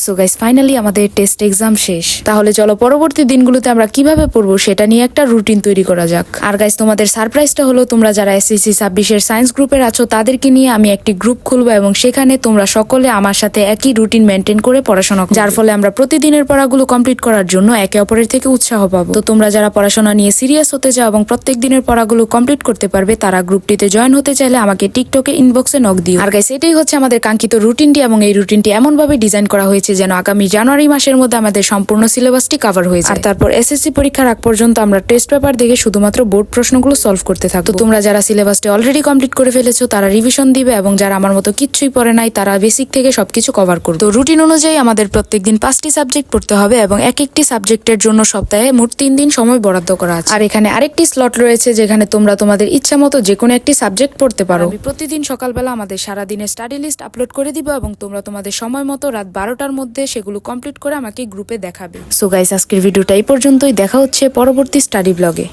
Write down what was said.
So guys finally আমাদের test exam শেষ। তাহলে চলো পরবর্তী দিনগুলোতে আমরা কিভাবে পড়বো সেটা নিয়ে একটা রুটিন তৈরি করা যাক। আর গাইস তোমাদের সারপ্রাইজটা হলো, তোমরা যারা এসএসসি 26-এর সায়েন্স গ্রুপের আছো তাদেরকে নিয়ে আমি একটি গ্রুপ খুলবো এবং সেখানে তোমরা সকলে আমার সাথে একই রুটিন মেনটেন করে পড়াশোনা করবে, যার ফলে আমরা প্রতিদিনের পড়াগুলো কমপ্লিট করার জন্য একে অপরের থেকে উৎসাহ পাবো। তো তোমরা যারা পড়াশোনা নিয়ে সিরিয়াস হতে চাও এবং প্রত্যেক দিনের পড়াগুলো কমপ্লিট করতে পারবে, তারা গ্রুপটিতে জয়েন হতে চাইলে আমাকে টিকটকে ইনবক্সে নক দিও। আর গাইস এটাই হচ্ছে আমাদের কাঙ্ক্ষিত রুটিনটি, এবং এই রুটিনটি এমন ভাবে ডিজাইন করা হয়েছে যেন আগামী জানুয়ারি মাসের মধ্যে আমাদের সম্পূর্ণ সিলেবাসটি কভার হয়ে যায়। আর তারপর এসএসসি পরীক্ষার আগ পর্যন্ত আমরা টেস্ট পেপার দেখে শুধুমাত্র বোর্ড প্রশ্নগুলো সলভ করতে থাকবো। তো তোমরা যারা সিলেবাসটি অলরেডি কমপ্লিট করে ফেলেছো তারা রিভিশন দিবে, এবং যারা আমার মতো কিচ্ছুই পড়ে নাই তারা বেসিক থেকে সবকিছু কভার করবে। তো রুটিন অনুযায়ী আমাদের প্রত্যেকদিন 5টি সাবজেক্ট পড়তে হবে এবং এক একটি সাবজেক্টের জন্য সপ্তাহে মোট 3 দিন সময় বরাদ্দ করা আছে। আর এখানে আরেকটি স্লট রয়েছে যেখানে তোমরা তোমাদের ইচ্ছা মতো যে কোনো একটি সাবজেক্ট পড়তে পারো। আমি প্রতিদিন সকালবেলা আমাদের সারাদিনের স্টাডি লিস্ট আপলোড করে দিব এবং তোমরা তোমাদের সময় মতো রাত 12টার মধ্যে সেগুলো কমপ্লিট করে আমাকে গ্রুপে দেখাবে। সো গাইস আজকের ভিডিওটা এই পর্যন্তই, দেখা হচ্ছে পরবর্তী স্টাডি ব্লগে।